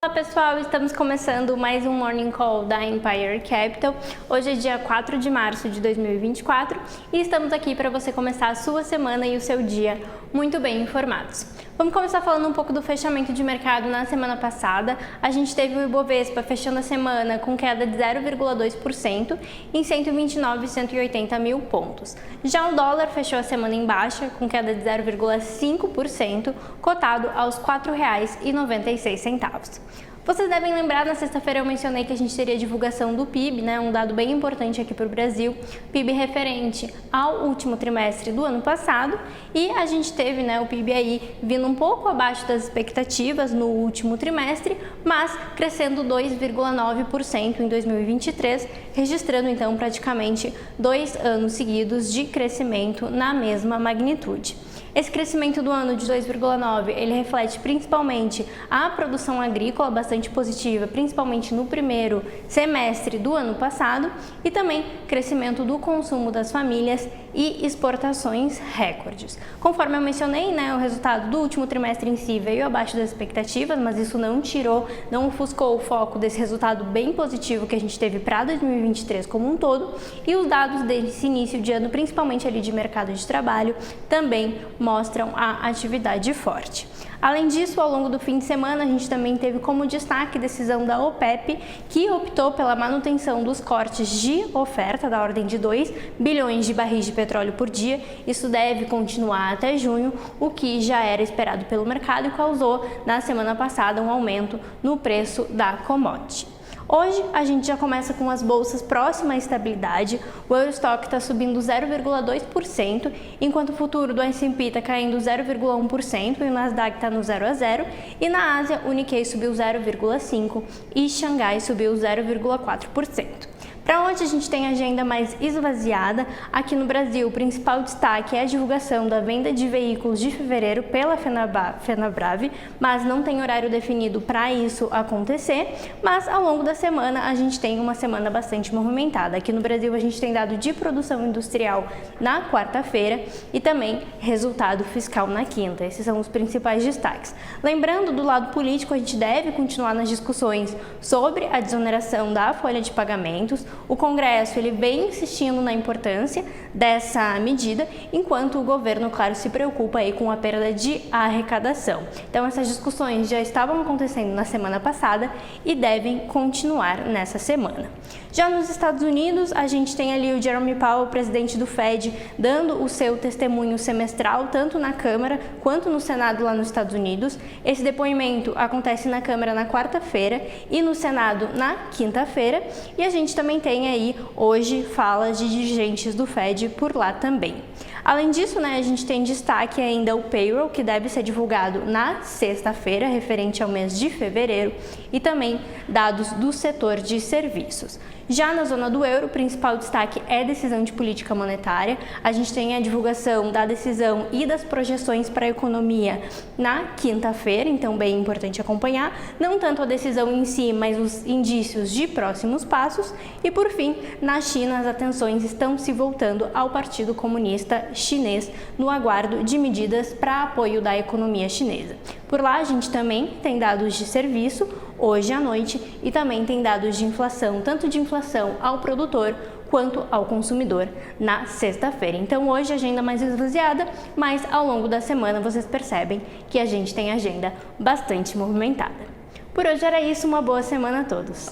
Olá pessoal, estamos começando mais um Morning Call da Empire Capital. Hoje é dia 4 de março de 2024 e estamos aqui para você começar a sua semana e o seu dia muito bem informados. Vamos começar falando um pouco do fechamento de mercado na semana passada. A gente teve o Ibovespa fechando a semana com queda de 0,2% em 129.180 mil pontos. Já o dólar fechou a semana em baixa com queda de 0,5%, cotado aos R$ 4,96. Vocês devem lembrar, na sexta-feira eu mencionei que a gente teria a divulgação do PIB, um dado bem importante aqui para o Brasil, PIB referente ao último trimestre do ano passado, e a gente teve o PIB aí vindo um pouco abaixo das expectativas no último trimestre, mas crescendo 2,9% em 2023, registrando então praticamente 2 anos seguidos de crescimento na mesma magnitude. Esse crescimento do ano de 2,9, ele reflete principalmente a produção agrícola bastante positiva, principalmente no primeiro semestre do ano passado, e também crescimento do consumo das famílias e exportações recordes. Conforme eu mencionei, o resultado do último trimestre em si veio abaixo das expectativas, mas isso não ofuscou o foco desse resultado bem positivo que a gente teve para 2023 como um todo, e os dados desse início de ano, principalmente ali de mercado de trabalho, também mostram a atividade forte. Além disso, ao longo do fim de semana, a gente também teve como destaque a decisão da OPEP, que optou pela manutenção dos cortes de oferta da ordem de 2 bilhões de barris de petróleo por dia. Isso deve continuar até junho, o que já era esperado pelo mercado e causou, na semana passada, um aumento no preço da commodity. Hoje a gente já começa com as bolsas próximas à estabilidade. O Eurostock está subindo 0,2%, enquanto o futuro do S&P está caindo 0,1% e o Nasdaq está no 0 a 0. E na Ásia, o Nikkei subiu 0,5% e Xangai subiu 0,4%. Para onde a gente tem a agenda mais esvaziada, aqui no Brasil, o principal destaque é a divulgação da venda de veículos de fevereiro pela Fenabrave, mas não tem horário definido para isso acontecer, mas ao longo da semana a gente tem uma semana bastante movimentada. Aqui no Brasil a gente tem dado de produção industrial na quarta-feira e também resultado fiscal na quinta. Esses são os principais destaques. Lembrando, do lado político, a gente deve continuar nas discussões sobre a desoneração da folha de pagamentos. O Congresso ele vem insistindo na importância dessa medida, enquanto o governo, claro, se preocupa aí com a perda de arrecadação. Então, essas discussões já estavam acontecendo na semana passada e devem continuar nessa semana. Já nos Estados Unidos, a gente tem ali o Jerome Powell, presidente do Fed, dando o seu testemunho semestral, tanto na Câmara quanto no Senado lá nos Estados Unidos. Esse depoimento acontece na Câmara na quarta-feira e no Senado na quinta-feira, e a gente também tem aí hoje falas de dirigentes do Fed por lá também. Além disso, a gente tem destaque ainda o payroll, que deve ser divulgado na sexta-feira, referente ao mês de fevereiro, e também dados do setor de serviços. Já na zona do euro, o principal destaque é a decisão de política monetária. A gente tem a divulgação da decisão e das projeções para a economia na quinta-feira, então bem importante acompanhar, não tanto a decisão em si, mas os indícios de próximos passos. E por fim, na China, as atenções estão se voltando ao Partido Comunista Chinês no aguardo de medidas para apoio da economia chinesa. Por lá, a gente também tem dados de serviço hoje à noite e também tem dados de inflação, tanto de inflação ao produtor quanto ao consumidor na sexta-feira. Então hoje a agenda mais esvaziada, mas ao longo da semana vocês percebem que a gente tem agenda bastante movimentada. Por hoje era isso, uma boa semana a todos.